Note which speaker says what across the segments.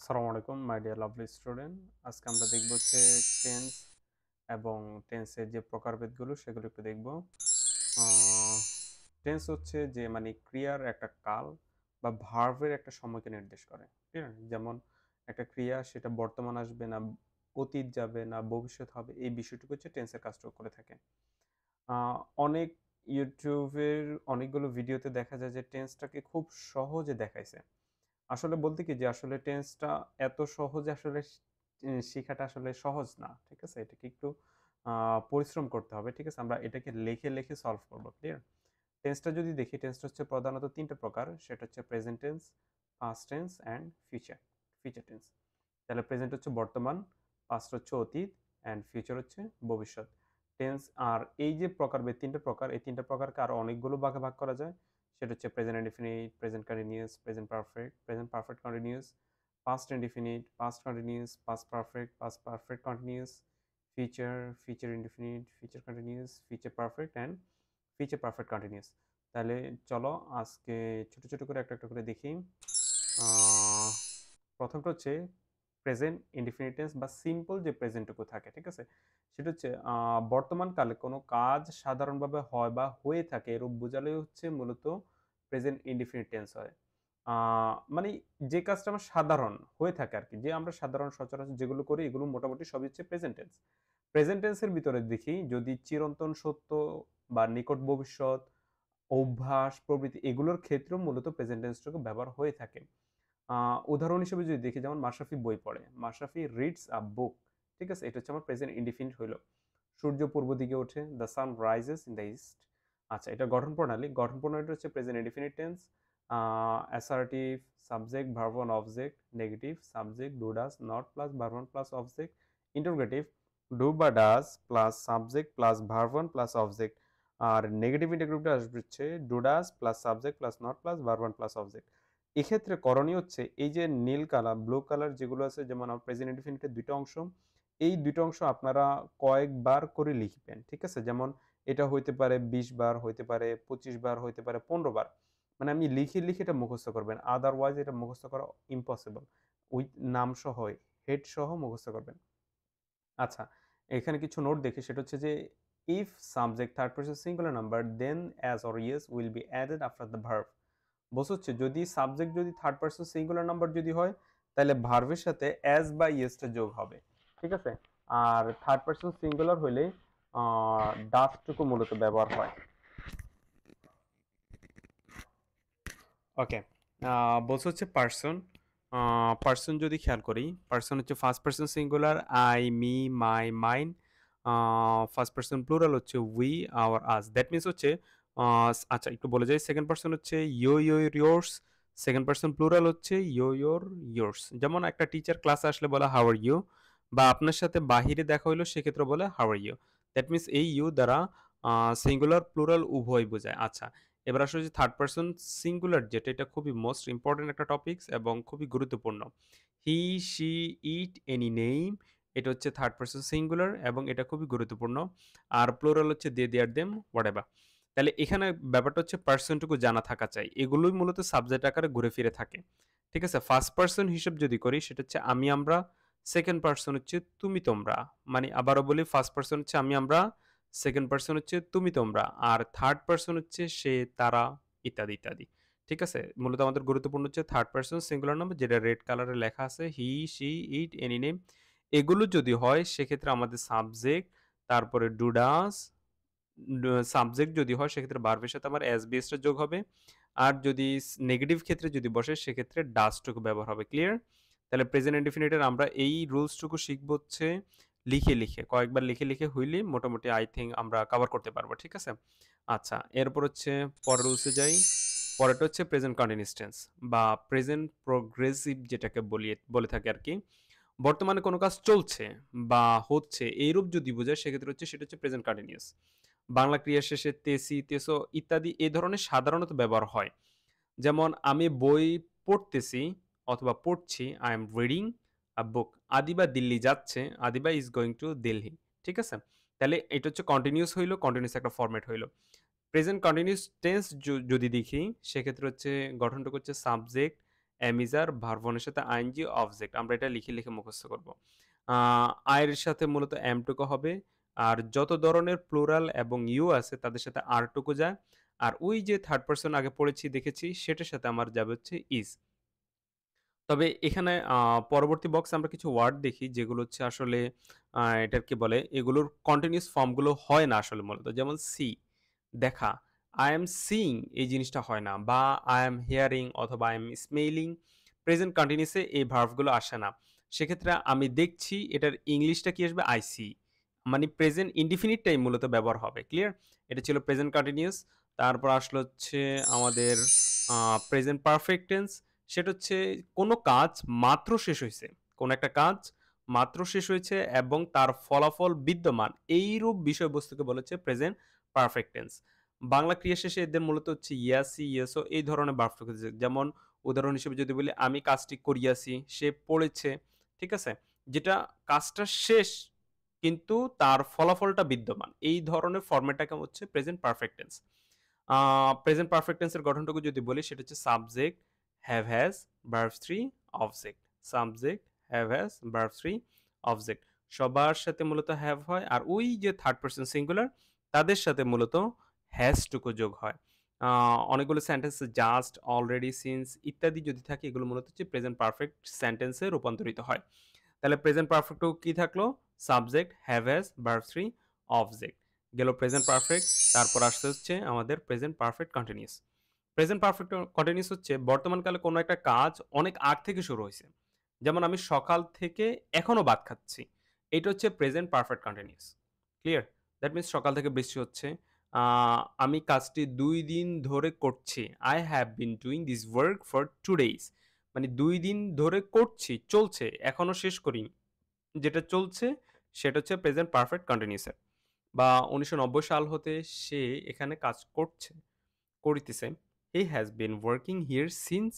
Speaker 1: আসসালামু আলাইকুম my dear lovely student. আজকে আমরা দেখব হচ্ছে টেন্স এবং টেন্সের যে প্রকারভেদগুলো সেগুলো একটু দেখব। টেন্স হচ্ছে যে মানে ক্রিয়ার একটা কাল বা ভার্বের একটা সময়কে নির্দেশ করে। ঠিক আছে? যেমন একটা ক্রিয়া সেটা বর্তমান আসবে না অতীত যাবে না ভবিষ্যৎ হবে, এই বিষয়টুকু হচ্ছে টেন্সের কাজটুকু করে থাকে। অনেক ইউটিউবের অনেকগুলো ভিডিওতে দেখা যায় যে টেন্সটাকে খুব সহজে দেখাইছে। আসলে বলতে কি যে আসলে টেন্সটা এত সহজে আসলে শিখাটা আসলে সহজ না। ঠিক আছে? এটাকে একটু পরিশ্রম করতে হবে। ঠিক আছে? আমরা এটাকে লিখে সলভ করব। ক্লিয়ার? টেন্সটা যদি দেখি, টেন্সটা হচ্ছে প্রধানত ৩ টা প্রকার। সেটা হচ্ছে present tense, past tense and future tense. তাহলে প্রেজেন্ট হচ্ছে বর্তমান, পাস্ট হচ্ছে অতীত অ্যান্ড ফিউচার হচ্ছে ভবিষ্যৎ। টেন্স আর এই যে প্রকারভেদ ৩ টা প্রকার, এই ৩ টা প্রকারকে আরো অনেকগুলো ভাগে ভাগ করা যায়। সেটা হচ্ছে present indefinite, present continuous, present perfect continuous, past indefinite, past continuous, past perfect continuous, future indefinite, future continuous, future perfect and future perfect continuous. তাহলে চলো আজকে ছোট, ছোট করে একটা করে দেখি। আ প্রথমটা হচ্ছে প্রেজেন্ট ইনডিফিনিট টেন্স বা সিম্পল যে প্রেজেন্টটুকু থাকে, ঠিক আছে? সেটা হচ্ছে বর্তমান কালে কোনো কাজ সাধারণভাবে হয় বা হয়ে থাকে এরূপ বোঝালেই হচ্ছে মূলত প্রেজেন্ট ইনডিফিনিট টেন্স হয়। আ মানে যে কাজটা আমার সাধারণ হয়ে থাকে আরকি। যে আমরা সাধারণ সচরাচর যেগুলো করি এগুলো মোটামুটি সবই হচ্ছে প্রেজেন্ট টেন্স। প্রেজেন্ট টেন্সের ভিতরে দেখি যদি চিরন্তন সত্য বা নিকট ভবিষ্যৎ, অভ্যাস প্রভৃতি এগুলোর ক্ষেত্রেও মূলত প্রেজেন্ট টেন্সটুকু ব্যবহার হয়ে থাকে। আ উদাহরণ হিসেবে যদি দেখি যেমন মাশরাফি বই পড়ে। মাশরাফি রিডস আ বুক। ঠিক আছে? এটা হচ্ছে আমার প্রেজেন্ট ইনডিফিনিট হইল। সূর্য পূর্ব দিকে ওঠে। The sun rises in the east. আচ্ছা, এটা গঠন প্রণালী। গঠন প্রণালীটা হচ্ছে প্রেজেন্ট ইনডিফিনিট টেন্স। আ assertive, subject, verb one object, negative, subject, do does, not plus verb one plus object, interrogative, do বা does plus subject plus verb one plus object. আর নেগেটিভ ইন্টারোগেটিভটা আসবে হচ্ছে do does plus subject plus not plus verb one plus object. এক্ষেত্রে করণীয় হচ্ছে এই যে নীল কালার, ব্লু কালার যেগুলো আছে যেমন প্রেজেন্ট ইনডিফিনিটের ২ টা অংশ। এই ২ টা অংশ আপনারা কয়েকবার করে লিখবেন। ঠিক আছে? যেমন এটা হইতে পারে ২০ বার, হইতে পারে ২৫ বার, হইতে পারে ১৫ বার। মানে আপনি লিখে এটা মুখস্থ করবেন। আদারওয়াইজ এটা মুখস্থ করা ইম্পসিবল। উইথ নাম সহ, হেড সহ মুখস্থ করবেন। আচ্ছা, এখানে কিছু নোট দেখি সেটা হচ্ছে যে if subject third person singular number then as or yes will be added after the verb. বলছে হচ্ছে যদি সাবজেক্ট যদি থার্ড পারসন সিঙ্গুলার নাম্বার যদি হয় তাহলে ভার্বের সাথে অ্যাজ বা ইয়েসটা যোগ হবে। ঠিক আছে? আর থার্ড পারসন সিঙ্গুলার হইলে ডাসটুকু মূলত ব্যবহার হয়। ওকে, বলছে হচ্ছে পার্সন। পার্সন যদি খেয়াল করি, পার্সন হচ্ছে first person singular I, me, my, mine. First person plural হচ্ছে we, our, us. That means হচ্ছে আচ্ছা একটু বলে যাই। সেকেন্ড পার্সন হচ্ছে you, yours. Second person plural হচ্ছে ইয়োরস। যেমন একটা টিচার ক্লাসে আসলে বলে হাউ আর ইউ, বা আপনার সাথে বাহিরে দেখা হইলো সেক্ষেত্রে বলে how are you. That means এই ইউ দ্বারা সিঙ্গুলার প্লুরাল উভয় বোঝায়। আচ্ছা, এবার আসলে যে থার্ড পারসন সিঙ্গুলার যেটা এটা খুবই মোস্ট ইম্পর্টেন্ট একটা টপিকস এবং খুবই গুরুত্বপূর্ণ। হি, শি, ইট, এনি নেম, এটা হচ্ছে থার্ড পারসন সিঙ্গুলার এবং এটা খুবই গুরুত্বপূর্ণ। আর প্লুরাল হচ্ছে দে, দেয়ার, দেম, হোয়াটএভার। তাহলে এখানে ব্যাপারটা হচ্ছে পার্সনটুকু জানা থাকা চাই। এগুলোই মূলত সাবজেক্ট আকারে ঘুরে ফিরে থাকে। ঠিক আছে? ফার্স্ট পারসন হিসেব যদি করি সেটা হচ্ছে আমি, আমরা। সেকেন্ড পারসন হচ্ছে তুমি, তোমরা। মানে আবারও বলি, ফার্স্ট পারসন হচ্ছে আমি, আমরা। সেকেন্ড পারসন হচ্ছে তুমি, তোমরা। আর থার্ড পারসন হচ্ছে সে, তারা, ইত্যাদি, ইত্যাদি। ঠিক আছে? মূলত আমাদের গুরুত্বপূর্ণ হচ্ছে থার্ড পারসন সিঙ্গুলার নাম্বার যেটা রেড কালারে লেখা আছে হি, শি, ইট, এনি নেম। এগুলো যদি হয় সেক্ষেত্রে আমাদের সাবজেক্ট, তারপরে ডু ডাজ, সাবজেক্ট যদি হয় সেক্ষেত্রে ভার্বের সাথে আমার এস বিএসটা যোগ হবে। আর যদি নেগেটিভ ক্ষেত্রে যদি বসে সেক্ষেত্রে ডাজটুকু ব্যবহার হবে। ক্লিয়ার? তাহলে প্রেজেন্ট ইনডিফিনিটের আমরা এই রুলসটুকু শিখব হচ্ছে লিখে কয়েকবার লিখে হইলে মোটামুটি আই থিংক আমরা কভার করতে পারবো। ঠিক আছে? আচ্ছা, এরপর হচ্ছে পরের রুলসে যাই। পরেরটা হচ্ছে প্রেজেন্ট কন্টিনিউয়াস টেন্স বা প্রেজেন্ট প্রগ্রেসিভ যেটাকে বলে থাকি আরকি। বর্তমানে কোনো কাজ চলছে বা হচ্ছে এইরূপ যদি বোঝায় সেক্ষেত্রে হচ্ছে সেটা হচ্ছে প্রেজেন্ট কন্টিনিউয়াস। বাংলা ক্রিয়া শেষে তেসি, তেসো ইত্যাদি এ ধরনের সাধারণত ব্যবহার হয়। যেমন আমি বই পড়তেছি অথবা পড়ছি, আই এম রিডিং আ বুক। আদিবা দিল্লি যাচ্ছে, Adiba is going to Delhi. ঠিক আছে? তাহলে এটা হচ্ছে কন্টিনিউয়াস হইলো, কন্টিনিউয়াস একটা ফরম্যাট হইলো। প্রেজেন্ট কন্টিনিউয়াস টেন্স যদি দেখি সেক্ষেত্রে হচ্ছে গঠনটুকু হচ্ছে subject, am is are verb ওয়ানের সাথে আইএনজি অবজেক্ট। আমরা এটা লিখে, লিখে মুখস্থ করব। আ আয়ের সাথে মূলত এম টুকু হবে। আর যত ধরনের প্লুরাল এবং ইউ আছে তাদের সাথে আর টুকু যায়। আর ওই যে থার্ড পারসন আগে পড়েছি দেখেছি সেটার সাথে আমার যাবে হচ্ছে ইজ। তবে এখানে পরবর্তী বক্সে আমরা কিছু ওয়ার্ড দেখি যেগুলো হচ্ছে আসলে এটার কি বলে? এগুলোর কন্টিনিউয়াস ফর্ম গুলো হয় না আসলে মূলত। যেমন সি, দেখা। I am seeing এই জিনিসটা হয় না। বা I am hearing অথবা I am smelling present continuous এ এই ভার্ব গুলো আসে না। সেক্ষেত্রে আমি দেখছি এটার ইংলিশটা কি আসবে? I see মানে প্রেজেন্ট ইনডিফিনিট টাইম মূলত ব্যবহার হবে। ক্লিয়ার? এটা ছিল প্রেজেন্ট কন্টিনিউয়াস। তারপর আসলো হচ্ছে আমাদের আ প্রেজেন্ট পারফেক্ট টেন্স। সেটা হচ্ছে কোনো কাজ মাত্র শেষ হইছে। কোনো একটা কাজ মাত্র শেষ হয়েছে এবং তার ফলাফল বিদ্যমান। এইরূপ বিষয়বস্তুকে বলা হচ্ছে প্রেজেন্ট পারফেক্ট টেন্স। বাংলা ক্রিয়া শেষে এদের মূলত হচ্ছে ইয়াসি, ইয়েসো এই ধরনের ভার্ব টুকু যেমন উদাহরণ হিসেবে যদি বলি, "আমি কাজটি করিয়াছি", সে পড়েছে। ঠিক আছে? যেটা কাজটা শেষ কিন্তু তার ফলাফলটা বিদ্যমান। এই ধরনের ফরম্যাটটাকে হচ্ছে প্রেজেন্ট পারফেক্ট টেন্স। আ প্রেজেন্ট পারফেক্ট টেন্স এর গঠনটুকু যদি বলি সেটা হচ্ছে subject, have has, verb 3, object. Subject, have has, verb 3, object. সবার সাথে মূলত হ্যাভ হয়। আর ওই যে থার্ড পারসন সিঙ্গুলার তাদের সাথে মূলত হ্যাজ টুকু যোগ হয়। আ অনেকগুলো সেন্টেন্সে জাস্ট, অলরেডি, সিন্স ইত্যাদি যদি থাকে এগুলো মূলত হচ্ছে প্রেজেন্ট পারফেক্ট সেন্টেন্সে রূপান্তরিত হয়। তাহলে প্রেজেন্ট পারফেক্ট টুকু কি থাকলো? Subject, have has, verb 3, object. গেল প্রেজেন্ট পারফেক্ট। তারপর আসতে হচ্ছে আমাদের present perfect continuous. Present perfect continuous হচ্ছে বর্তমানকালে কোনো একটা কাজ অনেক আগ থেকে শুরু হইছে। যেমন আমি সকাল থেকে এখনো ভাত খাচ্ছি। এইটা হচ্ছে present perfect continuous. Clear? That means সকাল থেকে বৃষ্টি হচ্ছে। আ আমি কাজটি ২ দিন ধরে করছি। I have been doing this work for 2 days মানে ২ দিন ধরে করছি, চলছে, এখনো শেষ করিনি। যেটা চলছে সেটা হচ্ছে প্রেজেন্ট পারফেক্ট কন্টিনিউয়াস এর। বা ১৯৯০ সাল হতে সে এখানে কাজ করছে, করিতেছে। He has been working here since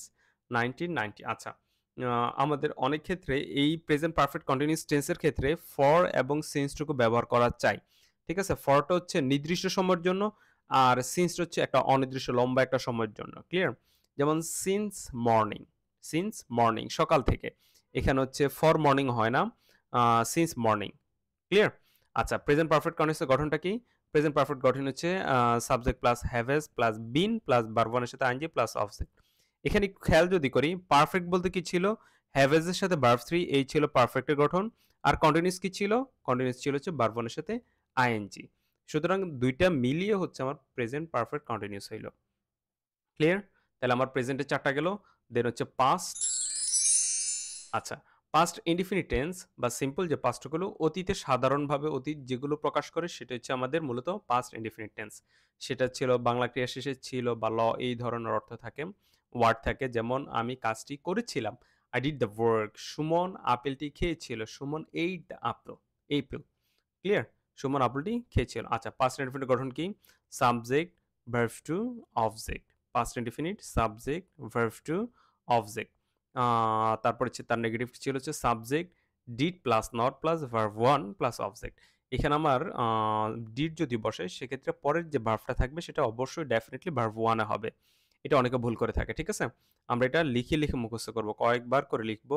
Speaker 1: 1990 আচ্ছা। আ আমাদের অনেক ক্ষেত্রে এই প্রেজেন্ট পারফেক্ট কন্টিনিউয়াস টেন্স এর ক্ষেত্রে ফর এবং সিন্স টুকু ব্যবহার করা চাই। ঠিক আছে? ফরটা হচ্ছে নির্দিষ্ট সময়ের জন্য আর সিন্স হচ্ছে একটা অনির্দিষ্ট লম্বা একটা সময়ের জন্য। ক্লিয়ার? যেমন সিন্স মর্নিং, সিন্স মর্নিং সকাল থেকে। এখানে হচ্ছে ফর মর্নিং হয় না। Since morning. ক্লিয়ার? আচ্ছা প্রেজেন্ট পারফেক্ট কন্টিনিউয়াস এর গঠনটা কি? প্রেজেন্ট পারফেক্ট গঠন হচ্ছে subject plus have has plus been plus verb one এর সাথে আইএনজি প্লাস অবজেক্ট। এখানে একটু খেয়াল যদি করি পারফেক্ট বলতে কি ছিল? হ্যাভ হ্যাজ এর সাথে ভার্ব 3 এই ছিল পারফেক্ট এর গঠন। আর কন্টিনিউয়াস কি ছিল? কন্টিনিউয়াস ছিল হচ্ছে ভার্ব ওয়ান এর সাথে আইএনজি। সুতরাং ২ টা মিলিয়ে হচ্ছে আমার প্রেজেন্ট পারফেক্ট কন্টিনিউয়াস হইল। ক্লিয়ার? তাহলে আমার প্রেজেন্ট এর ৪ টা গেল। দেন হচ্ছে পাস্ট। আচ্ছা, পাস্ট ইনডিফিনিট টেন্স বা সিম্পল যে পাস্ট গুলো অতীতে সাধারণভাবে অতীত যেগুলো প্রকাশ করে সেটা হচ্ছে আমাদের মূলত পাস্ট ইনডিফিনিট টেন্স। সেটা ছিল বাংলা ক্রিয়া শেষে ছিল বা এই ধরনের অর্থ থাকে। ওয়ার্ড থাকে যেমন আমি কাজটি করেছিলাম। I did the work. Suman আপেলটি খেয়েছিল। Suman ate the apple. apple. Clear? Suman আপেলটি খেয়েছিল। আচ্ছা, পাস্ট ইনডিফিনিট গঠন কি? Subject, verb two, object. Past indefinite subject, verb two, object. আ তারপর হচ্ছে তার নেগেটিভ ছিল হচ্ছে subject, did plus not plus verb 1 plus object. এখানে আমার ডিড যদি বসে সেক্ষেত্রে পরের যে ভার্বটা থাকবে সেটা অবশ্যই ডেফিনিটলি ভার্ব 1 এ হবে। এটা অনেকে ভুল করে থাকে। ঠিক আছে? আমরা এটা লিখে, লিখে মুখস্থ করব। কয়েকবার করে লিখব।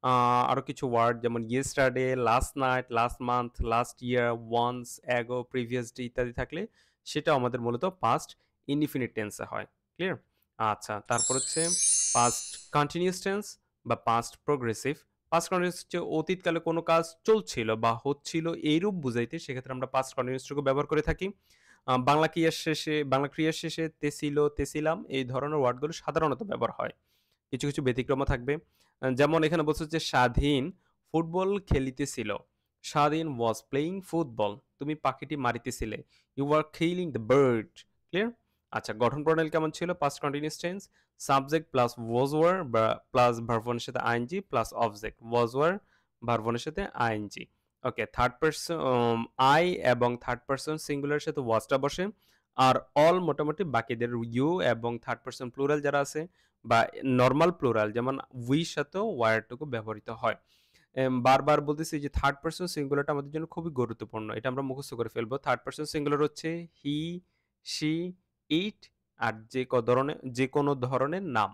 Speaker 1: আ আরো কিছু ওয়ার্ড যেমন yesterday, last night, last month, last year, once, ago, previous day ইত্যাদি থাকলে সেটাও আমাদের মূলত পাস্ট ইনডিফিনিট টেন্সে হয়। ক্লিয়ার? আচ্ছা, তারপর হচ্ছে পাস্ট কন্টিনিউয়াস টেন্স বা পাস্ট প্রোগ্রেসিভ। পাস্ট কন্টিনিউয়াস হচ্ছে অতীতকালে কোনো কাজ চলছিল বা হচ্ছিল এইরূপ বুঝাইতে সেক্ষেত্রে আমরা পাস্ট কন্টিনিউয়াস টুকু ব্যবহার করে থাকি। বাংলা ক্রিয়ার শেষে তেছিল, তেছিলাম এই ধরনের ওয়ার্ডগুলো সাধারণত ব্যবহার হয়। কিছু, কিছু ব্যতিক্রমও থাকবে। যেমন এখানে বলছে যে স্বাধীন ফুটবল খেলিতেছিল। স্বাধীন was playing football তুমি পাখিটি মারিতেছিলে। You were killing the bird. Clear? আচ্ছা গঠন প্রণালী কেমন ছিল? Past continuous tense subject plus was were বা প্লাস ভার্ব ওয়ান এর সাথে ING plus object. was were verb one এর সাথে ING. Okay third person I এবং থার্ড পারসন সিঙ্গুলার এর সাথে was টা বসে। আর অল মোটামুটি বাকিদের ইউ এবং থার্ড পারসন প্লুরাল যারা আছে বা নরমাল প্লুরাল যেমন উই সাথেও ওয়ার টুকু ব্যবহৃত হয়। বারবার বলতেছি যে থার্ড পারসন সিঙ্গুলারটা আমাদের জন্য খুবই গুরুত্বপূর্ণ। এটা আমরা মুখস্থ করে ফেলবো। থার্ড পারসন সিঙ্গুলার হচ্ছে হি, শি, ইট আর যে কোনো ধরনের নাম।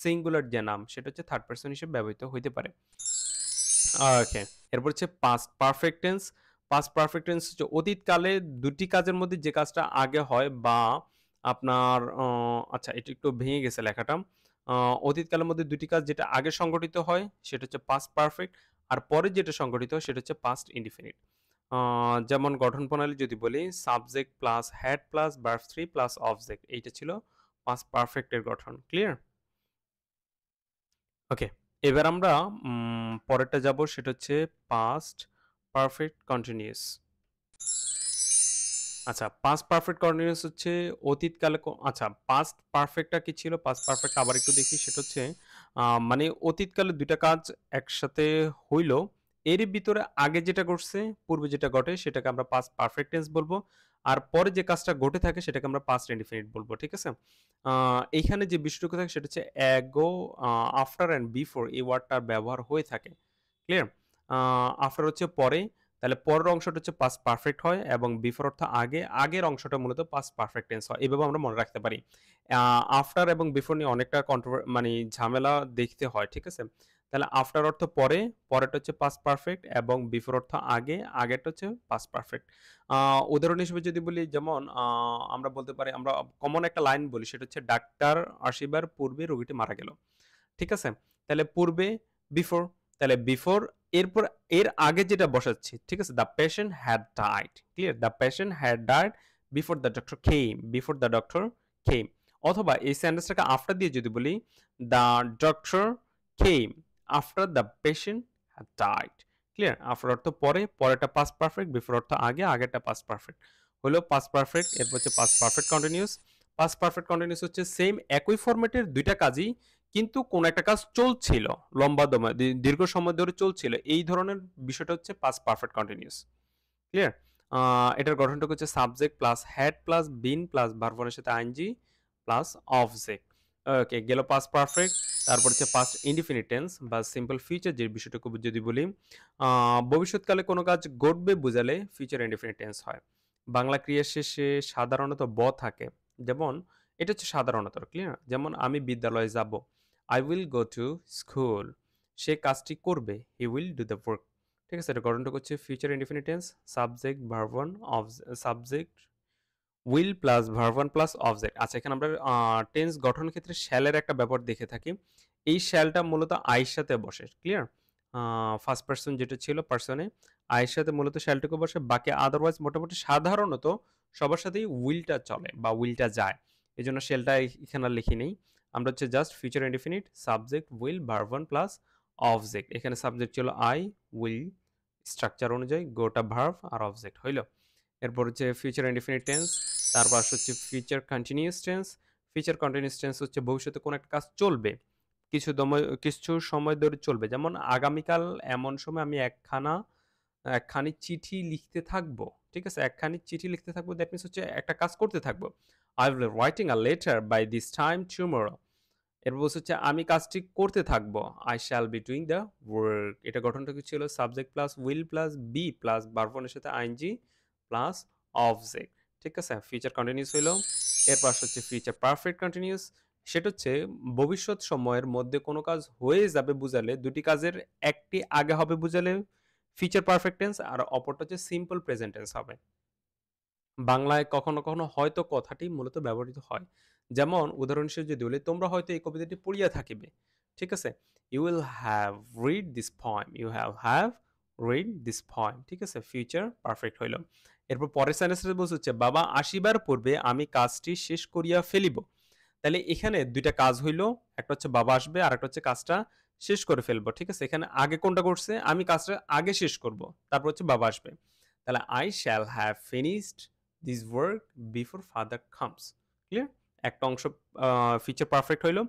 Speaker 1: সিঙ্গুলার যে নাম সেটা হচ্ছে থার্ড পারসন হিসেবে ব্যবহৃত হইতে পারে। ওকে। এরপর হচ্ছে past perfect tense. Past perfect tense হচ্ছে অতীতকালে দুটি কাজের মধ্যে যে কাজটা আগে হয় বা আপনার আচ্ছা এটা একটু ভেঙে গেছে লেখাটা। আ অতীতকালের মধ্যে দুটি কাজ যেটা আগে সংঘটিত হয় সেটা হচ্ছে পাস্ট পারফেক্ট। আর পরে যেটা সংঘটিত হয় সেটা হচ্ছে পাস্ট ইনডিফিনিট। আ যেমন গঠন প্রণালী যদি বলি subject plus had plus verb 3 plus object এইটা ছিল পাস্ট পারফেক্ট এর গঠন। ক্লিয়ার? ওকে। এবার আমরা পরেরটা যাব সেটা হচ্ছে পাস্ট পারফেক্ট কন্টিনিউয়াস। আচ্ছা, পাস্ট পারফেক্ট কন্টিনিউয়াস হচ্ছে অতীতকালে আচ্ছা, পাস্ট পারফেক্টটা কি ছিল? পাস্ট পারফেক্ট আবার একটু দেখি সেটা হচ্ছে মানে অতীতকালে ২ টা কাজ একসাথে হইল। এরই ভিতরে আগে যেটা ঘটছে, পূর্বে যেটা ঘটে সেটাকে আমরা পাস্ট পারফেক্ট টেন্স বলব। আর পরে যে কাজটা ঘটে থাকে সেটাকে আমরা পাস্ট ইনডিফিনিট বলব। ঠিক আছে? আ এইখানে যে বিষয়টুকু থাকে সেটা হচ্ছে অ্যাগো, আফটার অ্যান্ড বিফোর এই ওয়ার্ডটার ব্যবহার হয়ে থাকে। ক্লিয়ার? আ আফটার হচ্ছে পরে, তাহলে পরের অংশটা হচ্ছে পাস্ট পারফেক্ট হয় এবং বিফোর অর্থ আগে, আগের অংশটা মূলত পাস্ট পারফেক্ট টেন্স হয়। এভাবে আমরা মনে রাখতে পারি। আ আফটার এবং বিফোর নিয়ে অনেকটা মানে ঝামেলা দেখতে হয়। ঠিক আছে? তাহলে আফটার অর্থ পরে, পরেরটা হচ্ছে পাস্ট পারফেক্ট এবং বিফোর অর্থ আগে, আগেরটা হচ্ছে পাস্ট পারফেক্ট। উদাহরণ হিসেবে যদি বলি যেমন আমরা বলতে পারি আমরা কমন একটা লাইন বলি সেটা হচ্ছে ডাক্তার আসিবার পূর্বে রোগীটি মারা গেল। ঠিক আছে? তাহলে পূর্বে বিফোর, তাহলে বিফোর এরপর এর আগে যেটা বসাচ্ছি, ঠিক আছে? The patient had died. Clear? The patient had died before the doctor came, before the doctor came. অথবা এই সেন্টেন্সটাকে আফটার দিয়ে যদি বলি, the doctor came after the patient had died. Clear? After অর্থ পরে, পরেরটা পাস্ট পারফেক্ট, বিফোর অর্থ আগে, আগেরটা পাস্ট পারফেক্ট। হলো পাস্ট পারফেক্ট, এরপর হচ্ছে past perfect continuous. Past perfect continuous হচ্ছে সেম একই ফরম্যাটের ২ টা কাজই কিন্তু কোন একটা কাজ চলছিল, লম্বা দীর্ঘ সময় ধরে চলছিল। এই ধরনের বিষয়টা হচ্ছে পাস্ট পারফেক্ট কন্টিনিউয়াস। ক্লিয়ার? এটার গঠনটা হচ্ছে subject plus had plus been plus verb এর সাথে আইএনজি প্লাস অবজেক্ট। ওকে, গেল পাস্ট পারফেক্ট। তারপর হচ্ছে পাস্ট ইনডিফিনিট টেন্স বা সিম্পল ফিউচার যে বিষয়টুকু যদি বলি, ভবিষ্যৎকালে কোনো কাজ ঘটবে বোঝালে ফিউচার ইনডিফিনিট টেন্স হয়। বাংলা ক্রিয়ার শেষে সাধারণত ব থাকে। যেমন এটা হচ্ছে সাধারণত, ক্লিয়ার? যেমন আমি বিদ্যালয়ে যাব। I will go to school. সে কাজটি করবে। He will do the work. ঠিক আছে? এটা গঠনটা হচ্ছে future indefinite tense, subject, verb 1, subject, will plus verb 1 plus object. আচ্ছা, এখানে আমরা টেন্স গঠনের ক্ষেত্রে শ্যাল এর একটা ব্যবহার দেখে থাকি। এই শ্যালটা মূলত I এর সাথে বসে। ক্লিয়ার? ফার্স্ট পারসন যেটা ছিল পারসনে I এর সাথে মূলত শ্যালটুকু বসে। বাকি আদারওয়াইজ মোটামুটি সাধারণত সবার সাথেই উইলটা চলে বা উইলটা যায়। এজন্য শ্যালটা এখানে আর লিখি নাই। আমরা হচ্ছে just future indefinite, subject, will, verb 1 plus object. এখানে সাবজেক্ট ছিল I, উইল, স্ট্রাকচার অনুযায়ী গোটা ভার্ব আর অবজেক্ট হইল। এরপর হচ্ছে ফিউচার ইনডিফিনিট টেন্স, তারপর হচ্ছে future continuous tense. Future continuous tense হচ্ছে ভবিষ্যতে কোনো একটা কাজ চলবে। কিছু সময় ধরে চলবে। যেমন আগামীকাল এমন সময় আমি একখানি চিঠি লিখতে থাকবো। ঠিক আছে? একখানি চিঠি লিখতে থাকবো দ্যাট মিনস হচ্ছে একটা কাজ করতে থাকবো। I will be writing a letter by this time tomorrow. এরপর বলছে হচ্ছে আমি কাজটি করতে থাকবো। I shall be doing the work. এটা গঠনটা কি ছিল? Subject plus will plus be plus verb এর সাথে আইএনজি প্লাস অবজেক্ট। ঠিক আছে? ফিউচার কন্টিনিউয়াস হইলো। এরপর হচ্ছে ফিউচার পারফেক্ট কন্টিনিউয়াস। সেটা হচ্ছে ভবিষ্যৎ সময়ের মধ্যে কোনো কাজ হয়ে যাবে বুঝালে, দুটি কাজের একটি আগে হবে বুঝালে ফিউচার পারফেক্ট টেন্স আর অপরটা হচ্ছে সিম্পল প্রেজেন্ট টেন্স হবে। বাংলায় কখনো, কখনো হয়তো কথাটি মূলত ব্যবহৃত হয়। যেমন উদাহরণ হিসেবে যদি বলি, তোমরা হয়তো এই কবিতাটি পড়িয়া থাকিবে। ঠিক আছে? You will have read this poem. You have read this poem. ঠিক আছে? ফিউচার পারফেক্ট হইল। এরপর পরের সেন্টেন্সটা বলছে হচ্ছে, বাবা আসিবার পূর্বে আমি কাজটি শেষ করিয়া ফেলিব। তাহলে এখানে ২ টা কাজ হইল। একটা হচ্ছে বাবা আসবে, আরেকটা হচ্ছে কাজটা শেষ করে ফেলব। ঠিক আছে? এখানে আগে কোনটা ঘটছে? আমি কাজটা আগে শেষ করব। তারপর হচ্ছে বাবা আসবে। তাহলে I shall have finished this work before father comes. Clear? একটা অংশ ফিউচার পারফেক্ট হইল।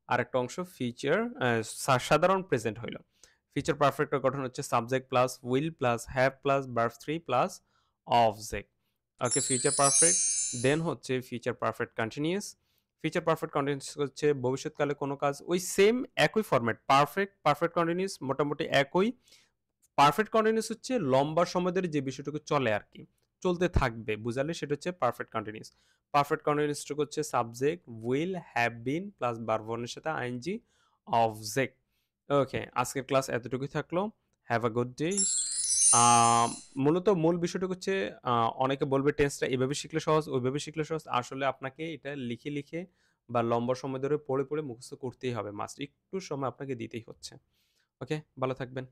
Speaker 1: আরেকটা অংশ ফিউচার সাধারণ প্রেজেন্ট হইল। ফিউচার পারফেক্ট এর গঠন হচ্ছে subject plus will plus have plus verb 3 plus object. Okay, future perfect. Then হচ্ছে future perfect continuous. Future perfect continuous হচ্ছে ভবিষ্যৎকালে কোনো কাজ ওই সেম একই ফরম্যাট। পারফেক্ট কন্টিনিউয়াস মোটামুটি একই। পারফেক্ট কন্টিনিউয়াস হচ্ছে লম্বা সময় ধরে যে বিষয়টুকু চলে আরকি। চলতে থাকবে বুঝালে সেটা হচ্ছে পারফেক্ট কন্টিনিউয়াস। পারফেক্ট কন্টিনিউয়াসটুকু হচ্ছে subject will, have been plus verb ওয়ানের সাথে আইএনজি অবজেক্ট। ওকে, আজকের ক্লাস এতটুকুই থাকলো। Have a good day. মূলত মূল বিষয়টা হচ্ছে অনেকে বলবে টেন্সটা এভাবে শিখলে সহজ, ওইভাবে শিখলে সহজ। আসলে আপনাকে এটা লিখে, লিখে বা লম্বা সময় ধরে পড়ে, পড়ে মুখস্থ করতেই হবে মাস্ট। একটু সময় আপনাকে দিতেই হচ্ছে। ওকে, ভালো থাকবেন।